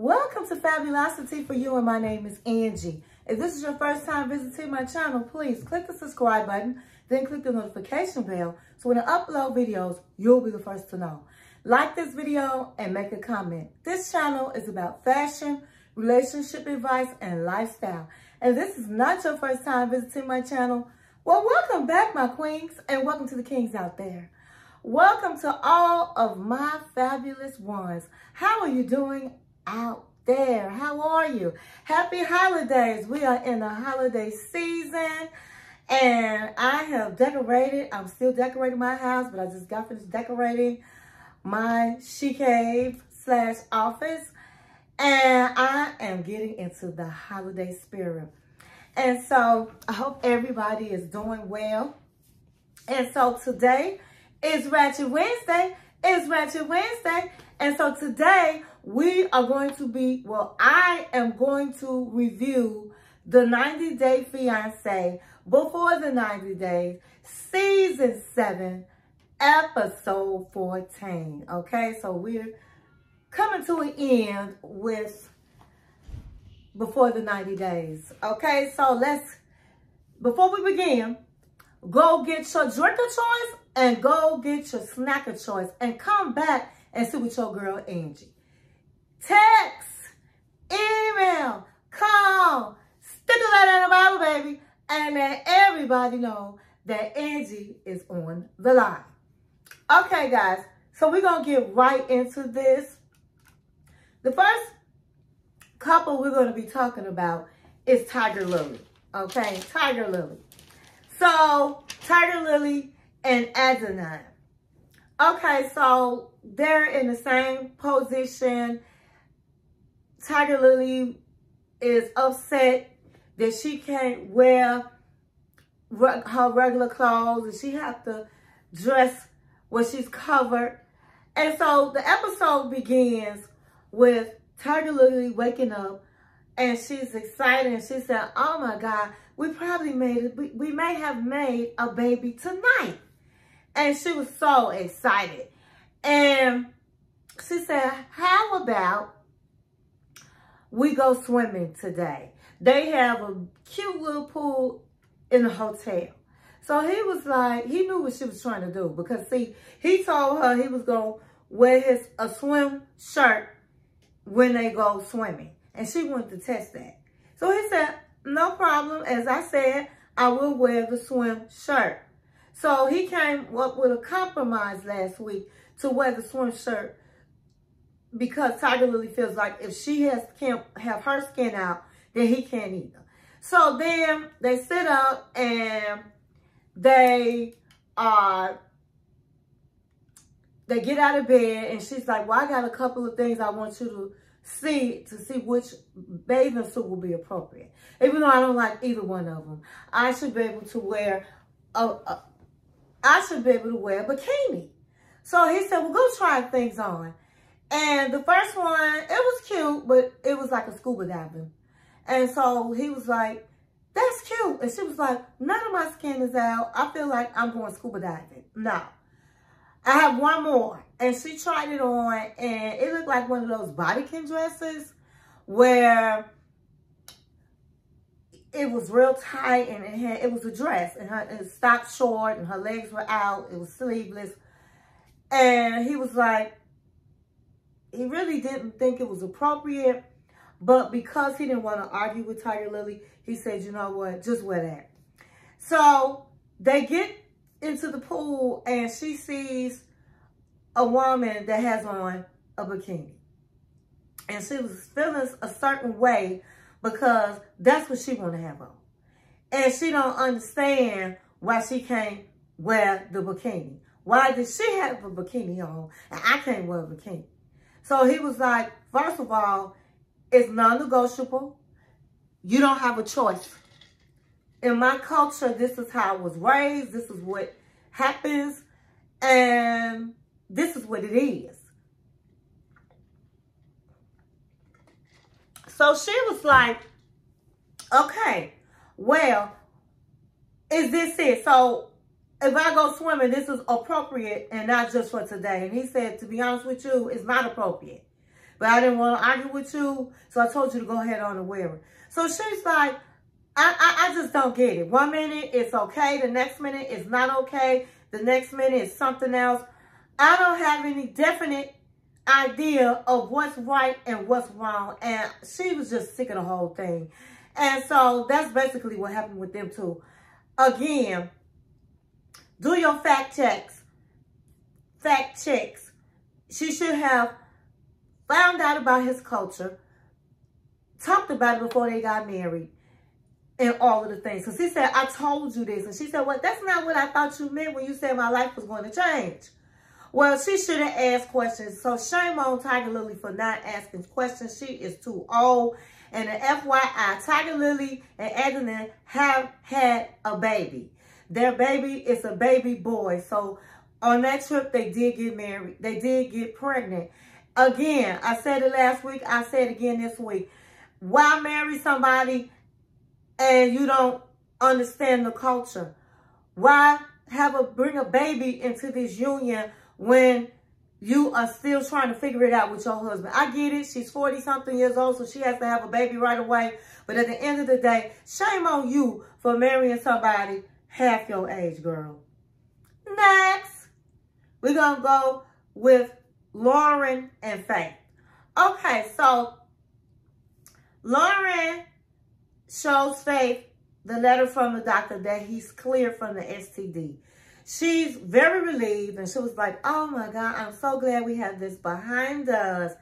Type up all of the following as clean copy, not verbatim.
Welcome to Fabulosity For You, and my name is Angie. If this is your first time visiting my channel, please click the subscribe button, then click the notification bell, so when I upload videos, you'll be the first to know. Like this video and make a comment. This channel is about fashion, relationship advice, and lifestyle. And if this is not your first time visiting my channel, well, welcome back, my queens, and welcome to the kings out there. Welcome to all of my fabulous ones. How are you doing out there? How are you? Happy holidays. We are in the holiday season, and I have decorated. I'm still decorating my house, but I just got finished decorating my she cave / office, and I am getting into the holiday spirit. And so I hope everybody is doing well. And so today is Ratchet Wednesday. It's Ratchet Wednesday. And so today we are going to be, well, I am going to review the 90-Day Fiancé Before the 90 Days, Season 7, Episode 14. Okay, so we're coming to an end with Before the 90 Days. Okay, so before we begin, go get your drink of choice and go get your snack of choice and come back and sit with your girl, Angie. Text, email, call, stick a letter in the Bible, baby, and let everybody know that Angie is on the line. Okay, guys, so we're going to get right into this. The first couple we're going to be talking about is Tigerlily. Okay, Tigerlily. So, Tigerlily and Adnan. Okay, so they're in the same position. Tigerlily is upset that she can't wear her regular clothes and she has to dress where she's covered. And so the episode begins with Tigerlily waking up and she's excited and she said, oh my God, we may have made a baby tonight. And she was so excited. And she said, how about we go swimming today? They have a cute little pool in the hotel. So he was like, he knew what she was trying to do. Because see, he told her he was going to wear a swim shirt when they go swimming. And she wanted to test that. So he said, no problem. As I said, I will wear the swim shirt. So he came up with a compromise last week to wear the swim shirt because Tigerlily feels like if she can't have her skin out, then he can't either. So then they sit up and they get out of bed and she's like, well, I got a couple of things I want you to see which bathing suit will be appropriate. Even though I don't like either one of them, I should be able to wear a bikini. So he said, well, go try things on. And the first one, it was cute, but it was like a scuba diving. And so he was like, that's cute. And she was like, none of my skin is out. I feel like I'm going scuba diving. No. I have one more. And she tried it on, and it looked like one of those bodycon dresses where it was real tight, and it was a dress, and it stopped short, and her legs were out. It was sleeveless. And he was like, he really didn't think it was appropriate, but because he didn't want to argue with Tigerlily, he said, you know what, just wear that. So they get into the pool, and she sees a woman that has on a bikini. And she was feeling a certain way because that's what she want to have on. And she don't understand why she can't wear the bikini. Why did she have a bikini on and I can't wear a bikini? So he was like, first of all, it's non-negotiable. You don't have a choice. In my culture, this is how I was raised. This is what happens. And this is what it is. So she was like, okay, well, is this it? So if I go swimming, this is appropriate and not just for today. And he said, to be honest with you, it's not appropriate. but I didn't want to argue with you, so I told you to go ahead on and wear it. So she's like, I just don't get it. 1 minute it's okay, the next minute it's not okay, the next minute it's something else. I don't have any definite idea of what's right and what's wrong. And she was just sick of the whole thing. And so that's basically what happened with them too. Again, do your fact checks. Fact checks. She should have found out about his culture, talked about it before they got married, and all of the things. Because he said, I told you this. And she said, well, that's not what I thought you meant when you said my life was going to change. Well, she should have asked questions. So shame on Tigerlily for not asking questions. She is too old. And the FYI, Tigerlily and Anthony have had a baby. Their baby is a baby boy. So on that trip, they did get married. They did get pregnant. Again, I said it last week. I said it again this week. Why marry somebody and you don't understand the culture? Why bring a baby into this union when you are still trying to figure it out with your husband? I get it. She's 40-something years old, so she has to have a baby right away. But at the end of the day, shame on you for marrying somebody half your age, girl. Next, we're going to go with Loren and Faith. Okay, so Loren shows Faith the letter from the doctor that he's cleared from the STD. She's very relieved, and she was like, oh my God, I'm so glad we have this behind us.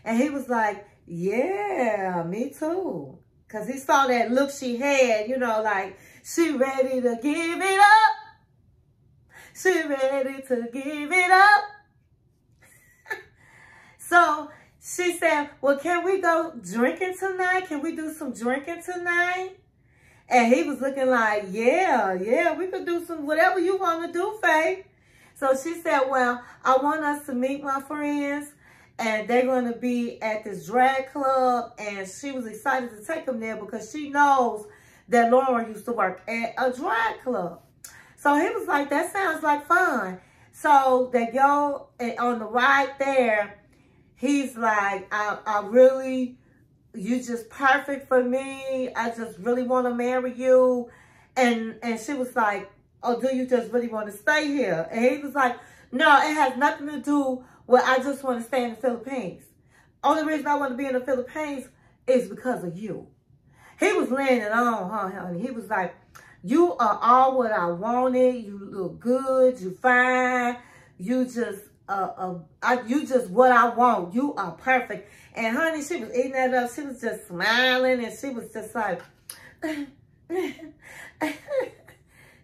And he was like, yeah, me too. Because he saw that look she had, you know, like, she ready to give it up. She ready to give it up. So she said, well, can we go drinking tonight? Can we do some drinking tonight? And he was looking like, yeah, we could do some, whatever you want to do, Faith. So she said, well, I want us to meet my friends, and they're going to be at this drag club. And she was excited to take them there because she knows that Loren used to work at a drag club. So he was like, that sounds like fun. So they go, and on the ride there, he's like, I really, you just perfect for me. I just really want to marry you. And she was like, oh, do you just really want to stay here? And he was like, no, it has nothing to do with I just want to stay in the Philippines. Only reason I want to be in the Philippines is because of you. He was laying it on, huh, honey? He was like, you are all what I wanted. You look good. You fine. You just what I want. You are perfect. And honey, she was eating that up. She was just smiling, and she was just like,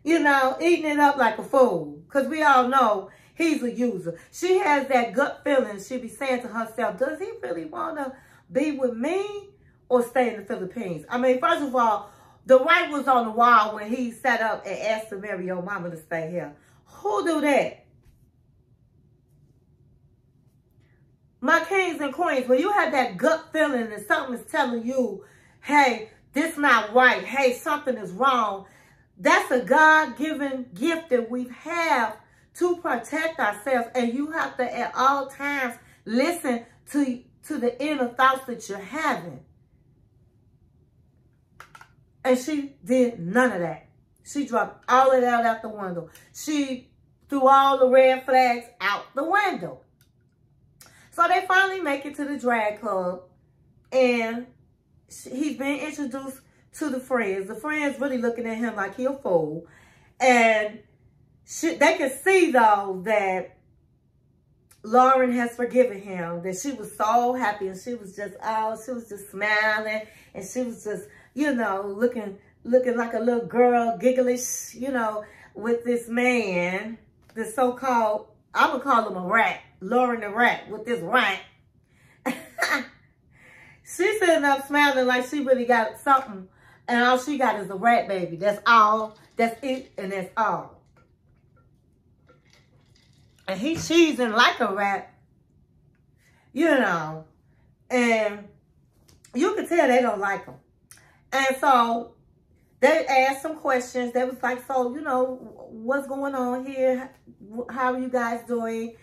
you know, eating it up like a fool. Because we all know he's a user. She has that gut feeling. She be saying to herself, does he really want to be with me or stay in the Philippines? I mean, first of all, the writing was on the wall when he sat up and asked to marry your mama to stay here. Who do that? My kings and queens, when you have that gut feeling and something is telling you, hey, this not right, hey, something is wrong, that's a God-given gift that we have to protect ourselves. And you have to, at all times, listen to the inner thoughts that you're having. And she did none of that. She dropped all of that out the window. She threw all the red flags out the window. So they finally make it to the drag club, and he's being introduced to the friends. The friends really looking at him like he a fool. And they can see, though, that Loren has forgiven him, that she was so happy, and she was just, oh, she was just smiling, and she was just, you know, looking like a little girl, gigglish, you know, with this man, this so-called, I'm going to call him a rat, Loren the rat, with this rat. She's sitting up smiling like she really got something, and all she got is a rat baby. That's all. That's it, and that's all. And he's cheesing like a rat, you know, and you can tell they don't like him. And so they asked some questions. They was like, so, you know, what's going on here? How are you guys doing?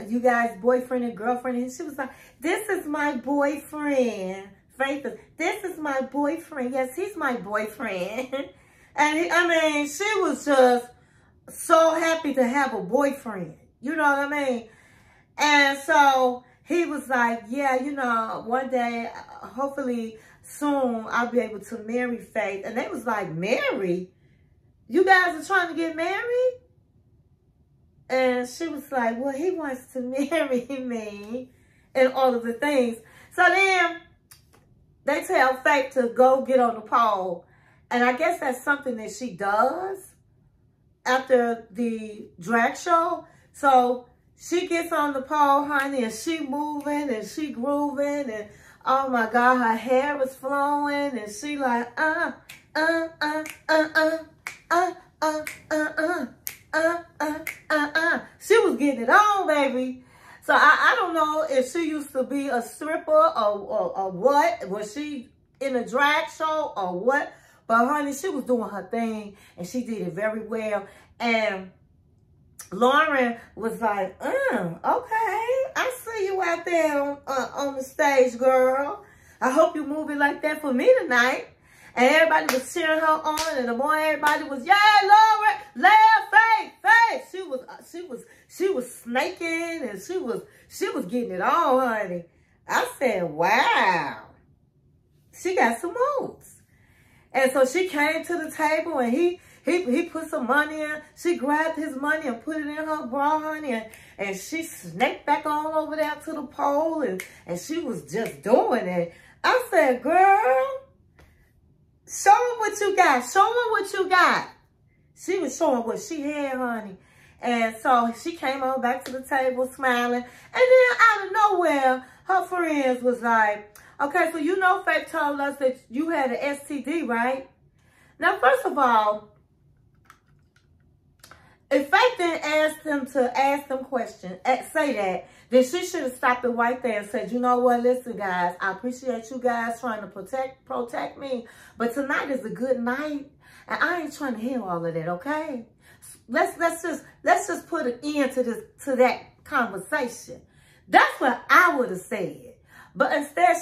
you guys, boyfriend and girlfriend. And she was like, this is my boyfriend. Faith, this is my boyfriend. Yes, he's my boyfriend. And she was just so happy to have a boyfriend. You know what I mean? And so he was like, yeah, you know, one day, hopefully soon, I'll be able to marry Faith. And they was like, marry? You guys are trying to get married? And she was like, well, he wants to marry me and all of the things. So then they tell Faith to go get on the pole. And I guess that's something that she does after the drag show. So she gets on the pole, honey, and she moving and she grooving. And oh my God, her hair is flowing. And she like, She was getting it on, baby. So I don't know if she used to be a stripper or what. Was she in a drag show or what? But honey, she was doing her thing and she did it very well. And Loren was like, okay, I see you out there on the stage, girl. I hope you move it like that for me tonight. And everybody was cheering her on, and the more everybody was, yeah, Loren, laugh, Faith. She was snaking, and she was getting it on, honey. I said, wow, she got some moves. And so she came to the table, and he put some money in. She grabbed his money and put it in her bra, honey, and she snaked back on over there to the pole, and she was just doing it. I said, girl, show them what you got. Show them what you got. She was showing what she had, honey. And so she came on back to the table smiling. And then out of nowhere, her friends was like, okay, so you know Faith told us that you had an STD, right? Now, first of all, if Faith didn't ask them to ask them questions, say that, then she should have stopped it right there and said, you know what, listen, guys, I appreciate you guys trying to protect me, but tonight is a good night, and I ain't trying to hear all of that, okay? Let's just put an end to that conversation. That's what I would have said. But instead,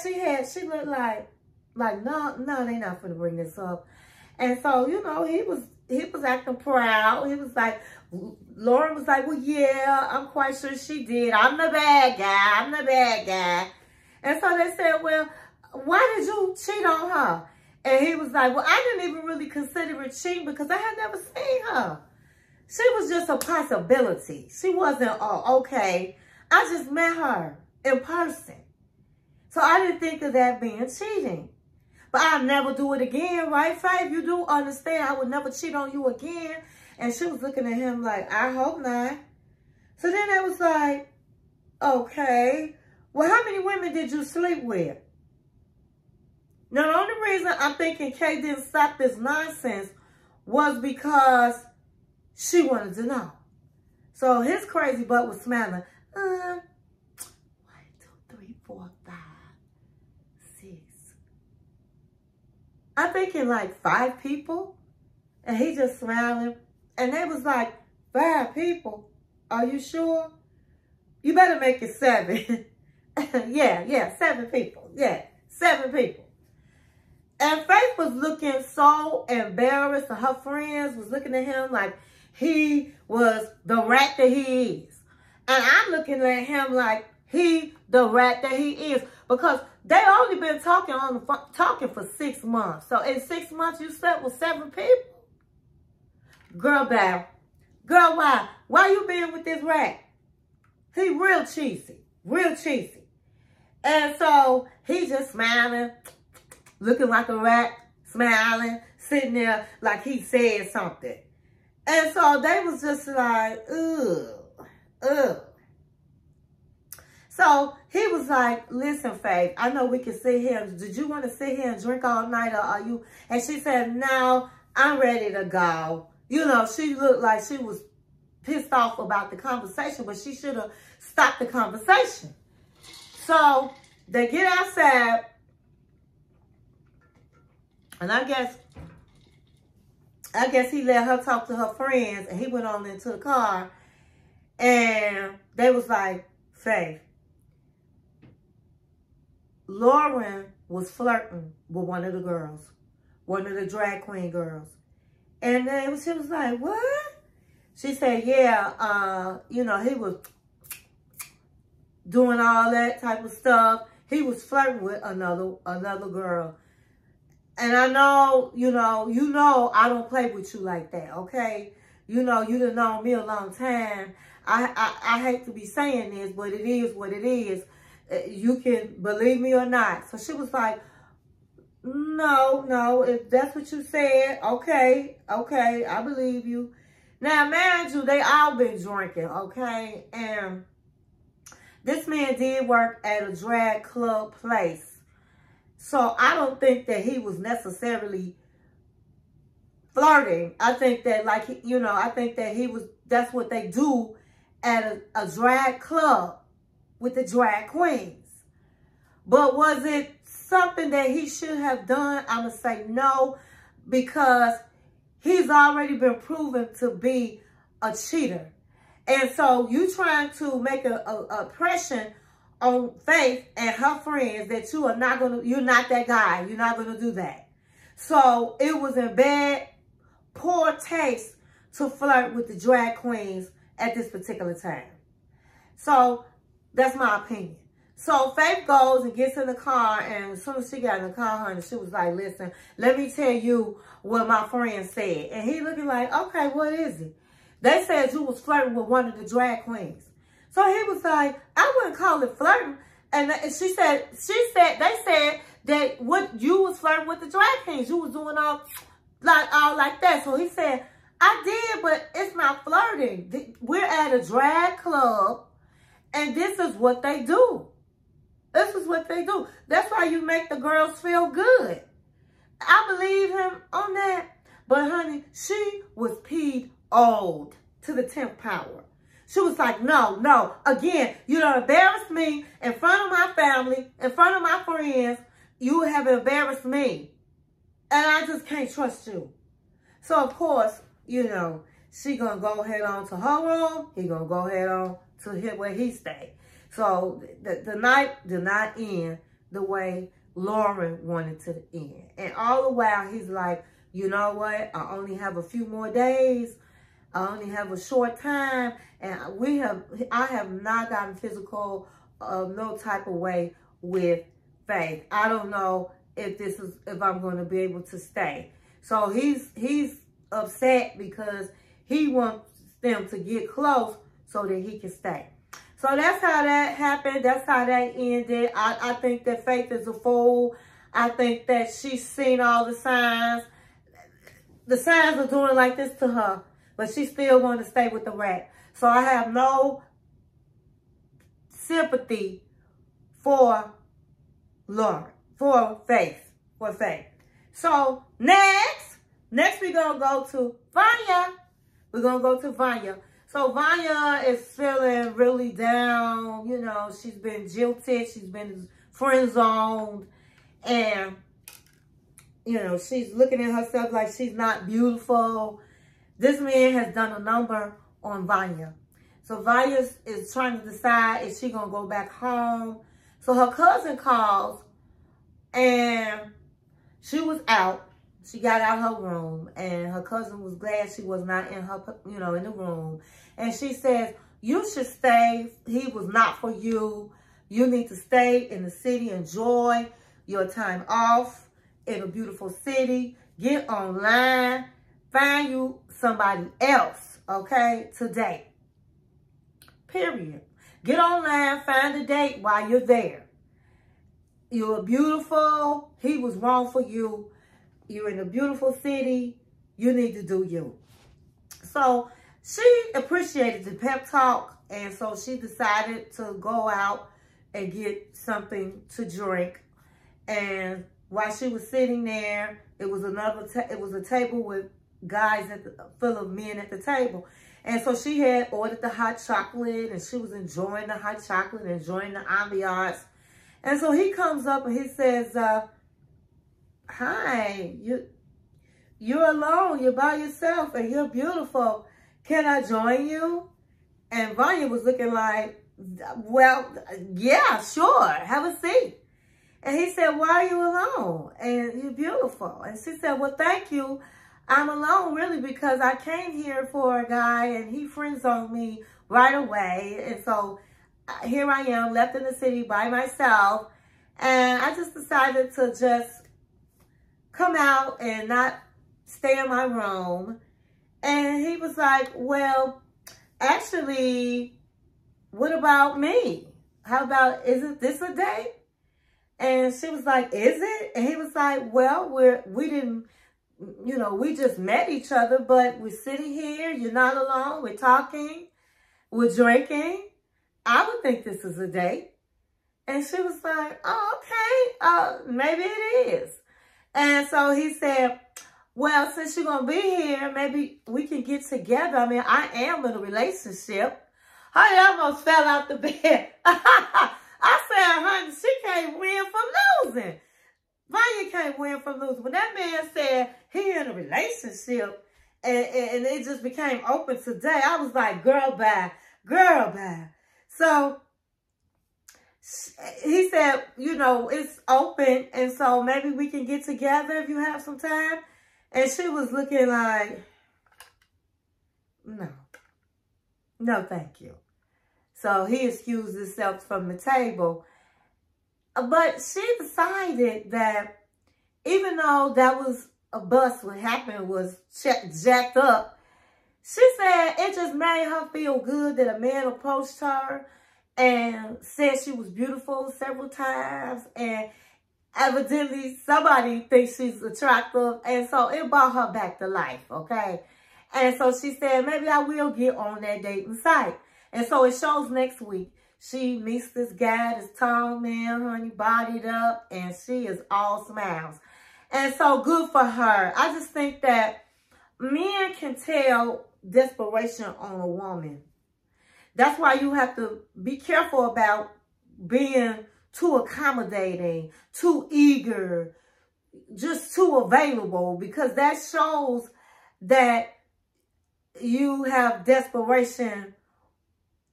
she looked like no, they not gonna bring this up. And so, you know, he was acting proud. He was like, Loren was like, well, yeah, I'm quite sure she did. I'm the bad guy. And so they said, well, why did you cheat on her? And he was like, well, I didn't even really consider it cheating because I had never seen her. She was just a possibility. She wasn't, okay. I just met her in person. So I didn't think of that being cheating. But I'll never do it again, right, Faith? You do understand I would never cheat on you again. And she was looking at him like, I hope not. So then it was like, okay, well, how many women did you sleep with? Now, the only reason I'm thinking Kay didn't stop this nonsense was because she wanted to know. So his crazy butt was smiling. 1, 2, 3, 4, 5, 6. I'm thinking like 5 people. And he just smiling. And they was like, 5 people? Are you sure? You better make it 7. yeah, 7 people. Yeah, 7 people. And Faith was looking so embarrassed. And her friends was looking at him like he was the rat that he is. And I'm looking at him like he the rat that he is. Because they only been talking for 6 months. So in 6 months, you slept with 7 people? Girl, bye. Girl, why? Why you being with this rat? He real cheesy. Real cheesy. And so he just smiling, looking like a rat, smiling, sitting there like he said something. And so they was just like, ugh. So he was like, listen, Faith, I know we can sit here. Did you want to sit here and drink all night or are you? And she said, no, I'm ready to go. You know, she looked like she was pissed off about the conversation, but she should have stopped the conversation. So they get outside. And I guess he let her talk to her friends and he went on into the car. And they was like, Faith, Loren was flirting with one of the girls, one of the drag queen girls. And then she was like, what? She said, yeah, you know, he was doing all that type of stuff. He was flirting with another girl. And I know, you know, I don't play with you like that, okay? You know, you done known me a long time. I hate to be saying this, but it is what it is. You can believe me or not. So she was like, no, if that's what you said, okay, I believe you. Now, mind you, they all been drinking, okay? And this man did work at a drag club place. So I don't think that he was necessarily flirting. I think that, like, you know, I think that that's what they do at a drag club with the drag queens. But was it something that he should have done? I'm going to say no, because he's already been proven to be a cheater. And so you trying to make a impression on Faith and her friends that you're not that guy. You're not going to do that. So it was in bad, poor taste to flirt with the drag queens at this particular time. So that's my opinion. So Faith goes and gets in the car, and as soon as she got in the car, honey, she was like, listen, let me tell you what my friend said. And he looking like, okay, what is it? They said you was flirting with one of the drag queens. So he was like, I wouldn't call it flirting. And they said that what you was flirting with the drag queens. You was doing all like that. So he said, I did, but it's not flirting. We're at a drag club, and this is what they do. This is what they do. That's why you make the girls feel good. I believe him on that. But honey, she was peed old to the 10th power. She was like, no. Again, you don't embarrass me in front of my family, in front of my friends. You have embarrassed me. And I just can't trust you. So, of course, you know, she going to go ahead on to her room. He going to go ahead on to where he stayed. So, the night did not end the way Loren wanted to end. And all the while, he's like, you know what? I only have a few more days. I only have a short time. And I have not gotten physical no type of way with Faith. I don't know if I'm going to be able to stay. So he's upset because he wants them to get close so that he can stay. So that's how that happened. That's how that ended. I think that Faith is a fool. I think that she's seen all the signs. The signs are doing like this to her, but she still want to stay with the rat. So I have no sympathy for Loren, for Faith. So next we're going to go to Vanja. We're going to go to Vanja. So Vanja is feeling really down. You know, she's been jilted. She's been friend-zoned. And, you know, she's looking at herself like she's not beautiful. This man has done a number on Vanja. So Vanja is trying to decide if she's going to go back home. So her cousin calls, and she was out. She got out her room, and her cousin was glad she was not in her, you know, in the room. And she says, you should stay. He was not for you. You need to stay in the city. Enjoy your time off in a beautiful city. Get online. Find you somebody else, okay, to date. Period. Get online. Find a date while you're there. You're beautiful. He was wrong for you. You're in a beautiful city. You need to do you. So she appreciated the pep talk, and so she decided to go out and get something to drink. And while she was sitting there, it was a table with guys full of men at the table. And so she had ordered the hot chocolate, and she was enjoying the hot chocolate, enjoying the ambiance. And so he comes up and he says, hi, you're alone, you're by yourself, and you're beautiful. Can I join you? And Vanja was looking like, well, yeah, sure, have a seat. And he said, why are you alone? And you're beautiful. And she said, well, thank you. I'm alone really because I came here for a guy and he friend-zoned me right away. And so here I am, left in the city by myself. And I just decided to just come out and not stay in my room. And he was like, well, actually, what about me? How about, isn't this a date? And she was like, is it? And he was like, well, we didn't, you know, we just met each other, but we're sitting here. You're not alone. We're talking. We're drinking. I would think this is a date. And she was like, oh, okay. Maybe it is. And so he said, well, since you're going to be here, maybe we can get together. I mean, I am in a relationship. I almost fell out the bed. I said, honey, she can't win from losing. Vanja can't win from losing. When that man said he in a relationship and it just became open today, I was like, girl, bye. Girl, bye. So he said, you know, it's open. And so maybe we can get together if you have some time. And she was looking like, no. No, thank you. So he excused himself from the table. But she decided that even though that was a bust, what happened was jacked up, she said it just made her feel good that a man approached her and said she was beautiful several times. And evidently somebody thinks she's attractive. And so it brought her back to life, okay? And so she said, maybe I will get on that dating site. And so it shows next week. She meets this guy, this tall man, honey, bodied up, and she is all smiles. And so good for her. I just think that men can tell desperation on a woman. That's why you have to be careful about being too accommodating, too eager, just too available, because that shows that you have desperation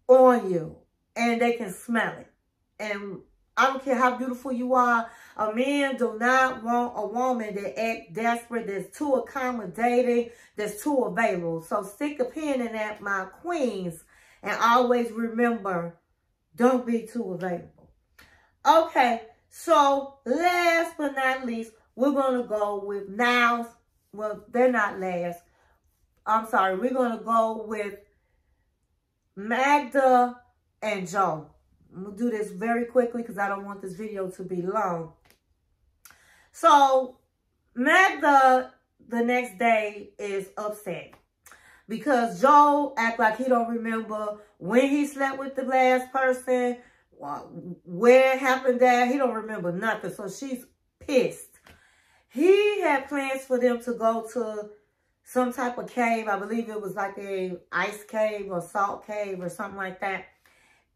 on you and they can smell it. And I don't care how beautiful you are, a man do not want a woman that act desperate, that's too accommodating, that's too available. So stick a pin in that, my queens, and always remember, don't be too available. Okay, so last but not least, we're going to go with Niles. Well, they're not last. I'm sorry, we're going to go with Magda and Joe. I'm going to do this very quickly because I don't want this video to be long. So, Magda, the next day, is upset because Joe act like he don't remember when he slept with the last person, where it happened at. He don't remember nothing, so she's pissed. He had plans for them to go to some type of cave. I believe it was like a ice cave or salt cave or something like that.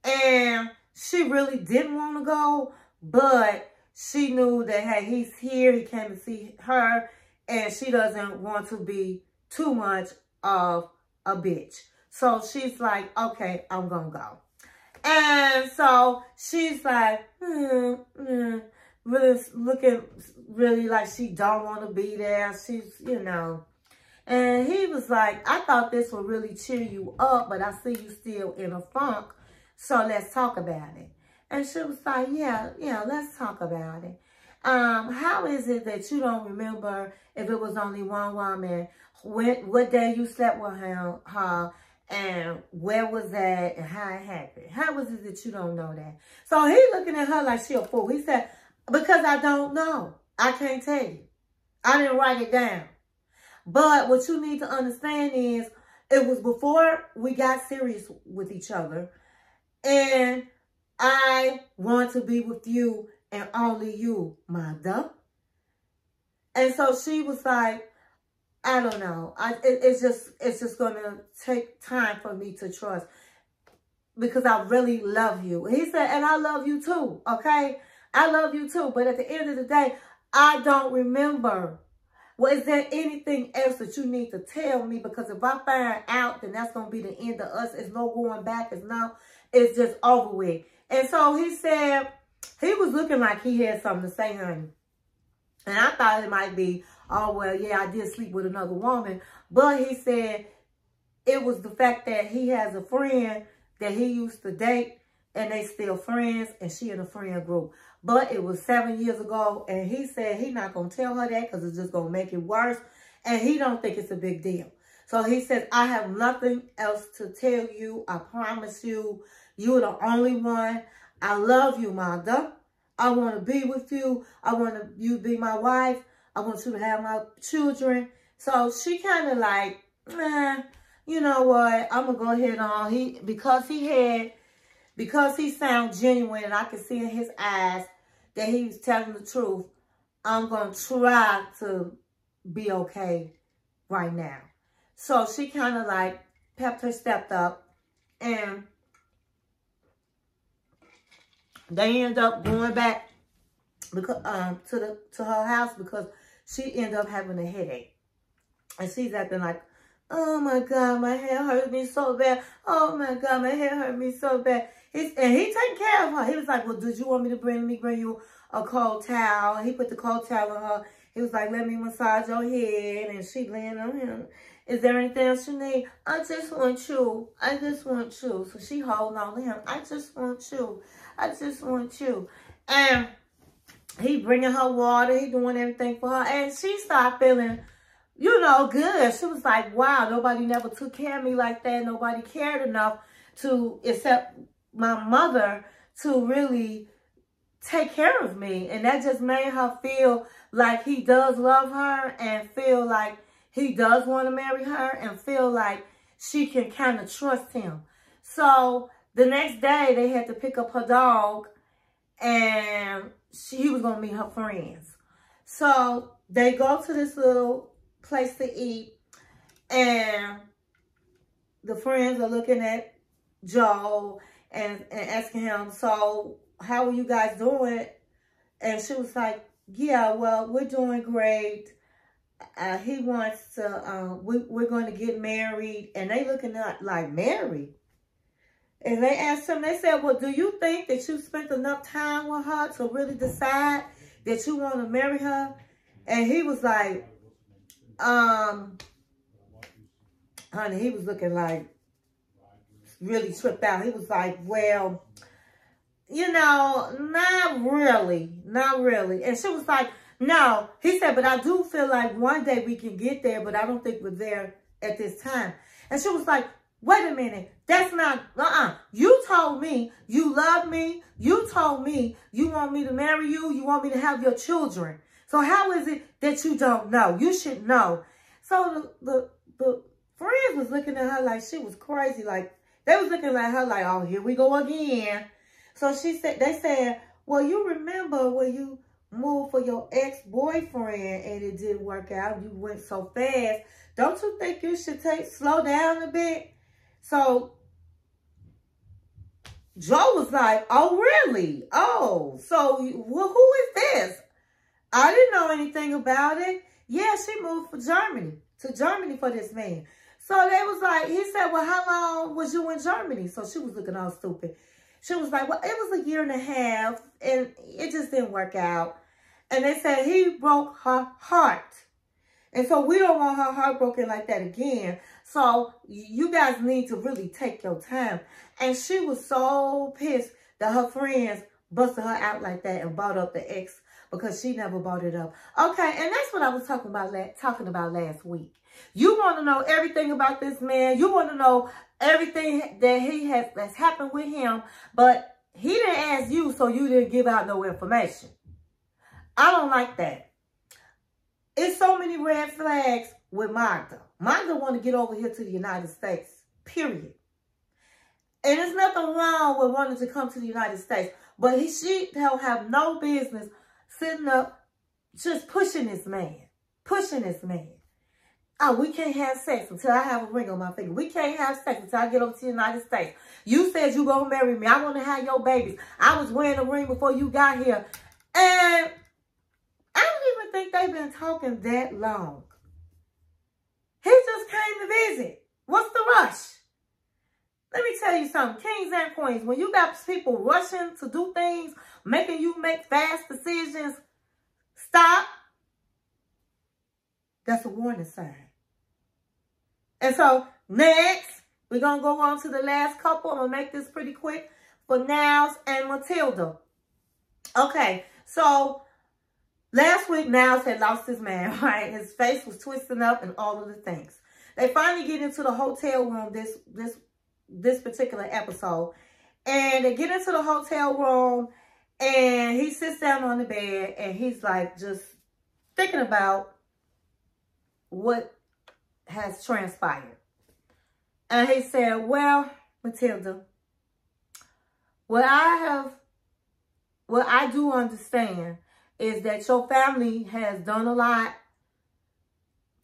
And she really didn't want to go, but she knew that, hey, he's here. He came to see her, and she doesn't want to be too much of a bitch. So she's like, okay, I'm going to go. And so she's like, really looking really like she don't want to be there. She's, you know. And he was like, I thought this would really cheer you up, but I see you still in a funk. So let's talk about it. And she was like, yeah, let's talk about it. How is it that you don't remember if it was only one woman, what day you slept with her, and where was that, and how it happened? How was it that you don't know that? So he looking at her like she a fool. He said, because I don't know. I can't tell you. I didn't write it down. But what you need to understand is it was before we got serious with each other. And I want to be with you and only you, Magda. And so she was like, I don't know. It's just going to take time for me to trust because I really love you. He said, and I love you too, okay? I love you too. But at the end of the day, I don't remember. well, is there anything else that you need to tell me? Because if I find out, then that's going to be the end of us. It's no going back. It's just over with. And so he said, he was looking like he had something to say, honey. And I thought it might be, oh, well, yeah, I did sleep with another woman. But he said it was the fact that he has a friend that he used to date, and they still friends, and she in a friend group. But it was 7 years ago, and he said he not going to tell her that because it's just going to make it worse. And he don't think it's a big deal. So he says, I have nothing else to tell you. I promise you, you're the only one. I love you, Magda. I want to be with you. I want you to be my wife. I want you to have my children. So she kind of like, you know what? I'm going to go ahead on. Because he sounds genuine and I can see in his eyes that he was telling the truth, I'm going to try to be okay right now. So she kind of like pepped her step up, and they end up going back because, to her house because she ended up having a headache. And she's acting like, oh my God, my head hurt me so bad. Oh my God, my head hurt me so bad. And he taking care of her. He was like, well, did you want me to bring you a cold towel? And he put the cold towel on her. He was like, let me massage your head. And she laying on him. Is there anything else you need? I just want you. I just want you. So she holding on to him. I just want you. I just want you. And he bringing her water. He doing everything for her. And she started feeling, you know, good. She was like, wow, nobody never took care of me like that. Nobody cared enough to, except my mother, to really take care of me. And that just made her feel like he does love her, and feel like he does want to marry her, and feel like she can kind of trust him. So the next day they had to pick up her dog, and he was going to meet her friends. So they go to this little place to eat, and the friends are looking at Joe and asking him, so how are you guys doing? And she was like, yeah, well, we're doing great. He wants to, we're going to get married. And they looking at like, married? And they asked him, they said, well, do you think that you spent enough time with her to really decide that you want to marry her? And he was like, honey, he was looking like really tripped out. He was like, well, you know, not really. And she was like, no. He said, but I do feel like one day we can get there, but I don't think we're there at this time. And she was like, wait a minute. That's not, You told me you love me. You told me you want me to marry you. You want me to have your children. So how is it that you don't know? You should know. So the friends was looking at her like she was crazy. Like, they was looking at her like, oh, here we go again. So they said, well, you remember when you moved for your ex-boyfriend and it didn't work out. You went so fast. Don't you think you should slow down a bit? So Joe was like, oh, really? Oh, so well, who is this? I didn't know anything about it. Yeah, she moved to Germany for this man. So they was like, he said, well, how long was you in Germany? So she was looking all stupid. She was like, well, it was 1.5 years and it just didn't work out. And they said he broke her heart. And so we don't want her heart broken like that again. So you guys need to really take your time. And she was so pissed that her friends busted her out like that and brought up the ex because she never brought it up. Okay, and that's what I was talking about last week. You want to know everything about this man. You want to know everything that that's happened with him, but he didn't ask you, so you didn't give out no information. I don't like that. It's so many red flags with Magda. Magda want to get over here to the United States, period. And there's nothing wrong with wanting to come to the United States, but she don't have no business sitting up just pushing this man. Oh, we can't have sex until I have a ring on my finger. We can't have sex until I get over to the United States. You said you gonna marry me. I want to have your babies. I was wearing a ring before you got here. And I don't even think they've been talking that long. He just came to visit. What's the rush? Let me tell you something, kings and queens. When you got people rushing to do things, making you make fast decisions, stop. That's a warning sign. And so, next, we're going to go on to the last couple. I'm going to make this pretty quick for Niles and Matilda. Okay, so last week, Niles had lost his man, right? His face was twisting up and all of the things. They finally get into the hotel room this particular episode. And they get into the hotel room and he sits down on the bed and he's like just thinking about what has transpired. And he said, well, Matilda, what I do understand is that your family has done a lot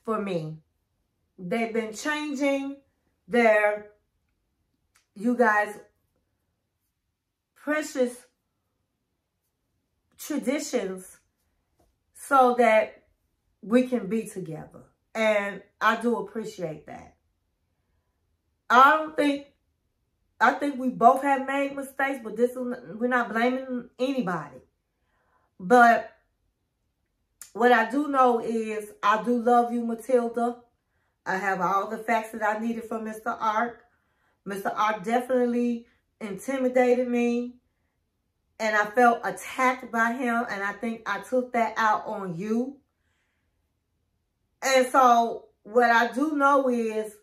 for me. They've been changing you guys' precious traditions so that we can be together. And I do appreciate that. I think we both have made mistakes, but we're not blaming anybody. But what I do know is I do love you, Matilda. I have all the facts that I needed from Mr. Ark. Mr. Ark definitely intimidated me. And I felt attacked by him. And I think I took that out on you. And so what I do know is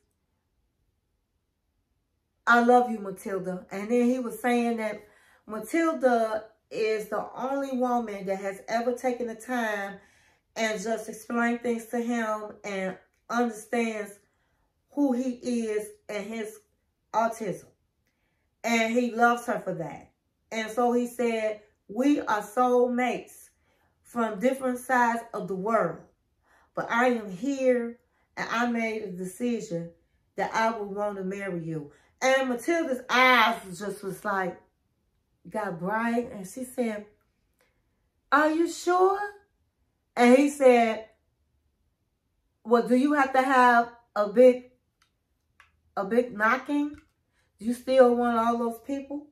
I love you, Matilda. And then he was saying that Matilda is the only woman that has ever taken the time and just explained things to him and understands who he is and his autism. And he loves her for that. And so he said, we are soulmates from different sides of the world. But I am here and I made a decision that I would want to marry you. And Matilda's eyes just was like, got bright. And she said, are you sure? And he said, well, do you have to have a big knocking? Do you still want all those people?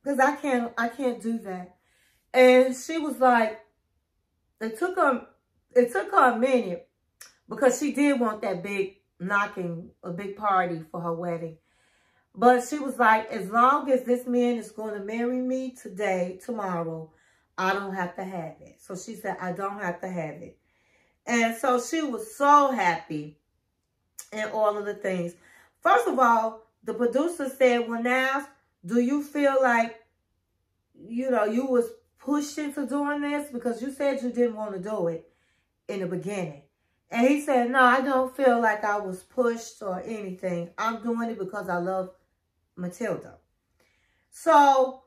Because I can't do that. And she was like, it took her a minute because she did want that big knocking, a big party for her wedding. But she was like, as long as this man is going to marry me tomorrow, I don't have to have it. So she said, I don't have to have it. And so she was so happy and all of the things. First of all, the producer said, well, Niles, do you feel like, you was pushed into doing this? Because you said you didn't want to do it in the beginning. And he said, no, I don't feel like I was pushed or anything. I'm doing it because I love Matilda. So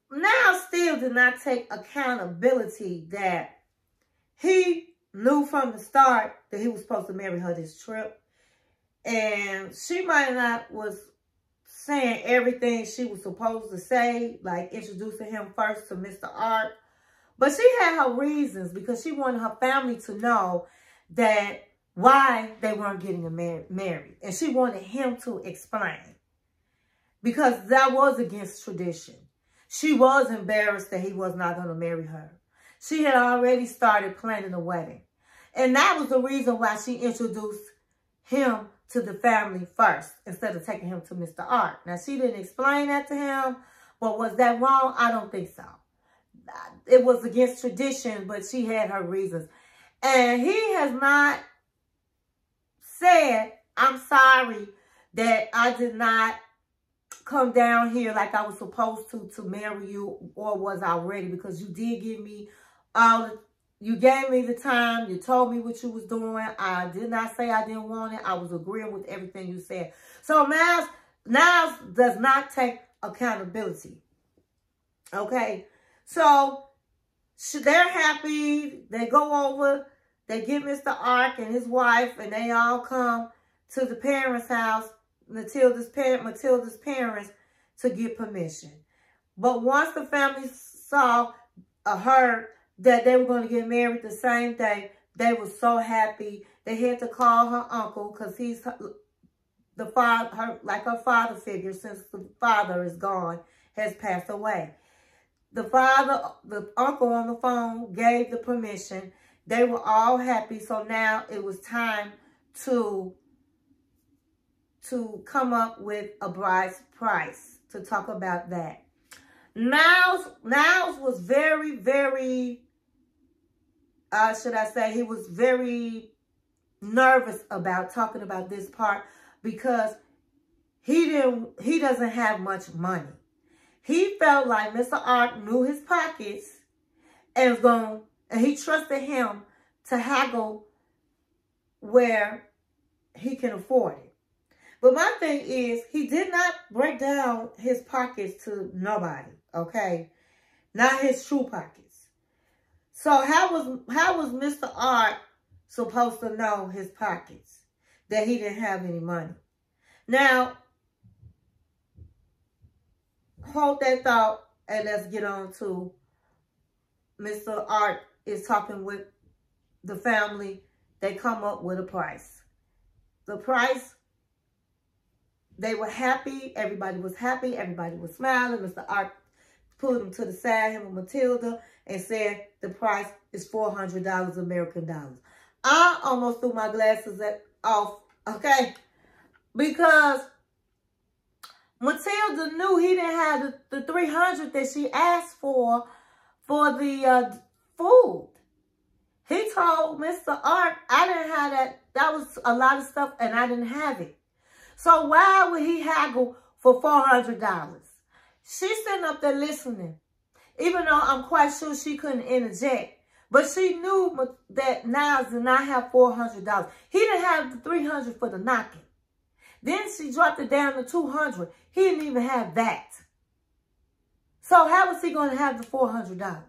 Niles still did not take accountability that he knew from the start that he was supposed to marry her this trip. And she might not was saying everything she was supposed to say, like introducing him first to Mr. Ark. But she had her reasons because she wanted her family to know that why they weren't getting married. And she wanted him to explain. Because that was against tradition. She was embarrassed that he was not going to marry her. She had already started planning a wedding. And that was the reason why she introduced him to the family first instead of taking him to Mr. Ark. Now, she didn't explain that to him, but was that wrong? I don't think so. It was against tradition, but she had her reasons. And he has not said, I'm sorry that I did not come down here like I was supposed to marry you, or was I ready? Because you did give me you gave me the time. You told me what you was doing. I did not say I didn't want it. I was agreeing with everything you said. So Niles does not take accountability. Okay. So they're happy. They go over. They get Mr. Ark and his wife, and they all come to the parents' house, Matilda's parents, to get permission. But once the family heard that they were going to get married the same day. They were so happy. They had to call her uncle because he's the father, like her father figure, since the father is gone, has passed away. The uncle on the phone gave the permission. They were all happy. So now it was time to come up with a bride's price, to talk about that. Niles was very, very, should I say, he was very nervous about talking about this part because he doesn't have much money. He felt like Mr. Art knew his pockets and he trusted him to haggle where he can afford it. But my thing is, he did not break down his pockets to nobody, okay? Not his true pockets. So how was Mr. Art supposed to know his pockets, that he didn't have any money? Now, hold that thought and let's get on to Mr. Art is talking with the family. They come up with a price. The price, they were happy. Everybody was happy. Everybody was smiling. Mr. Art pulled him to the side, him and Matilda, and said the price is $400 American dollars. I almost threw my glasses off, okay? Because Matilda knew he didn't have the $300 that she asked for the food. He told Mr. Art, I didn't have that. That was a lot of stuff, and I didn't have it. So why would he haggle for $400? She's sitting up there listening, even though I'm quite sure she couldn't interject. But she knew that Niles did not have $400. He didn't have the $300 for the knocking. Then she dropped it down to $200. He didn't even have that. So how was he going to have the $400?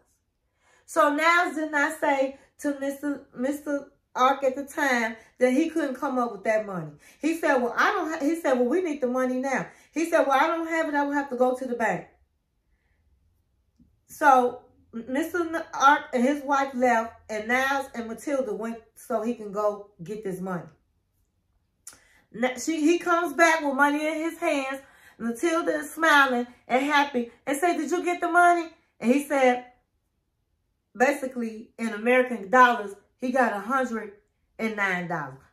So Niles did not say to Mr. Ark at the time that he couldn't come up with that money. He said, well, he said, well, we need the money now. He said, well, I don't have it. I will have to go to the bank. So Mr. Ark and his wife left, and Niles and Matilda went so he can go get this money. He comes back with money in his hands. Matilda is smiling and happy and said, did you get the money? And he said, basically, in American dollars, he got $109.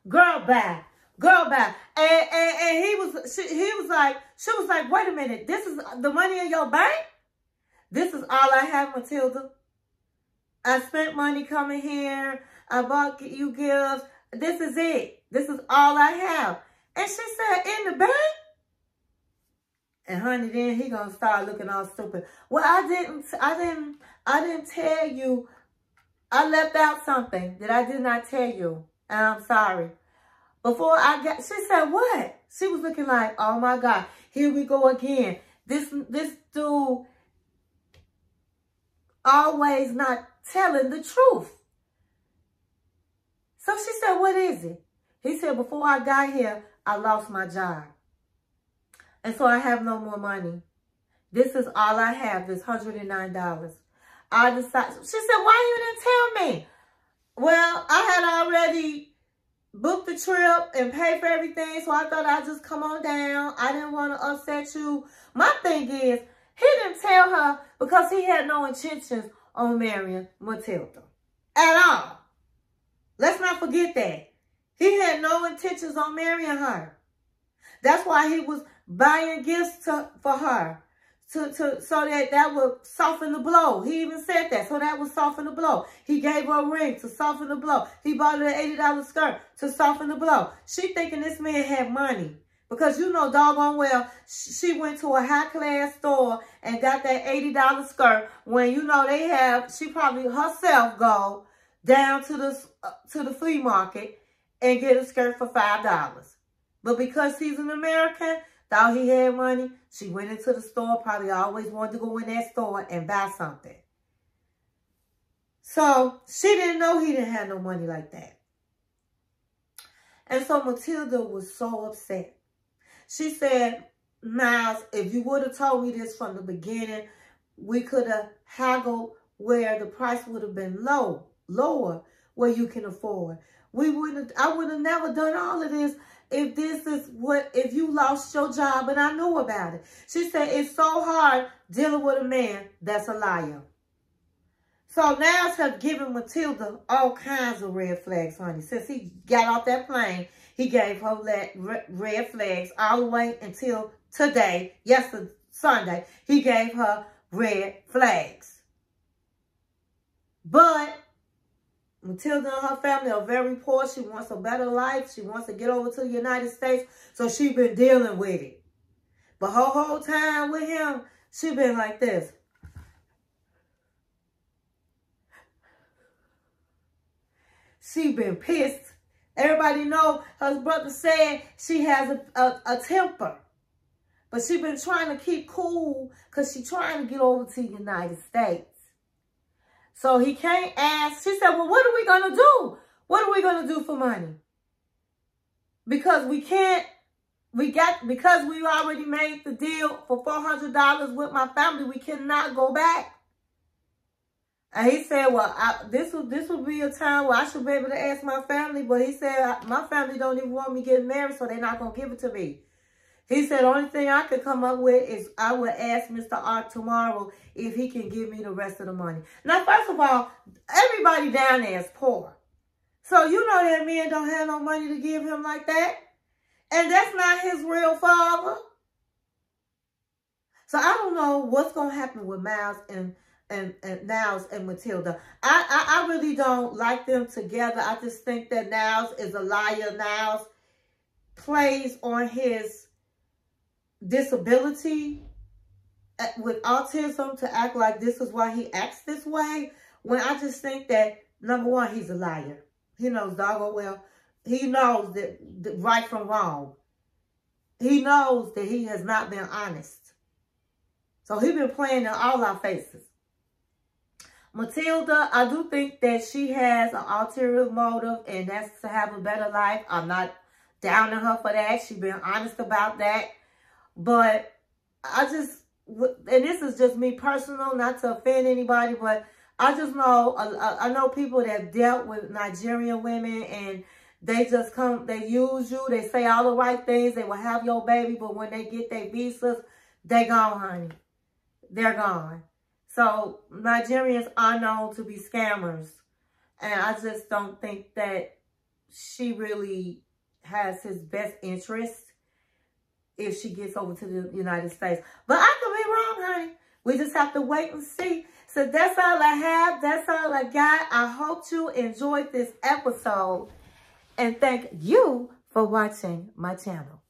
Girl, bye. Girl, bye. And she was like, wait a minute, this is the money in your bank? This is all I have, Matilda. I spent money coming here. I bought you gifts. This is it. This is all I have. And she said, in the bank? And honey, then he gonna start looking all stupid. Well, I didn't tell you. I left out something that I did not tell you. And I'm sorry. She said, what? She was looking like, oh my God, here we go again. This dude always not telling the truth. So she said, what is it? He said, before I got here, I lost my job. And so I have no more money. This is all I have, this $109. I decided, she said, why you didn't tell me? Well, I had already booked the trip and paid for everything, so I thought I'd just come on down. I didn't want to upset you. My thing is, he didn't tell her because he had no intentions on marrying Matilda at all. Let's not forget that. He had no intentions on marrying her. That's why he was buying gifts for her. So that would soften the blow. He even said that. So that would soften the blow. He gave her a ring to soften the blow. He bought her an $80 skirt to soften the blow. She thinking this man had money. Because you know doggone well, she went to a high-class store and got that $80 skirt when you know she probably herself go down to the flea market and get a skirt for $5. But because he's an American, thought he had money, she went into the store, probably always wanted to go in that store and buy something. So she didn't know he didn't have no money like that. And so Matilda was so upset. She said, Niles, if you would have told me this from the beginning, we could have haggled where the price would have been lower, where you can afford. I would have never done all of this if you lost your job and I knew about it. She said, it's so hard dealing with a man that's a liar. So Niles have given Matilda all kinds of red flags, honey. Since he got off that plane, he gave her red flags all the way until today, yesterday, Sunday. He gave her red flags. But Matilda and her family are very poor. She wants a better life. She wants to get over to the United States. So she's been dealing with it. But her whole time with him, she been like this. She been pissed. Everybody know her brother said she has a temper. But she been trying to keep cool because she trying to get over to the United States. So he can't ask. She said, well, what are we going to do? What are we going to do for money? Because we can't, because we already made the deal for $400 with my family, we cannot go back. And he said, well, this would be a time where I should be able to ask my family. But he said, my family don't even want me getting married, so they're not going to give it to me. He said, the only thing I could come up with is I would ask Mr. Art tomorrow if he can give me the rest of the money. Now, first of all, everybody down there is poor. So you know that men don't have no money to give him like that. And that's not his real father. So I don't know what's going to happen with Miles and Niles and Matilda. I really don't like them together. I just think that Niles is a liar. Niles plays on his disability with autism to act like this is why he acts this way. When I just think that, number one, he's a liar. He knows doggone well. He knows that right from wrong. He knows that he has not been honest. So he's been playing in all our faces. Matilda, I do think that she has an ulterior motive, and that's to have a better life. I'm not down on her for that. She's been honest about that. But I just, and this is just me personal, not to offend anybody, but I just know, I know people that dealt with Nigerian women, and they just come, they use you, they say all the right things, they will have your baby, but when they get their visas, they gone, honey. They're gone. So Nigerians are known to be scammers. And I just don't think that she really has his best interest if she gets over to the United States. But I could be wrong, honey. We just have to wait and see. So that's all I have. That's all I got. I hope you enjoyed this episode. And thank you for watching my channel.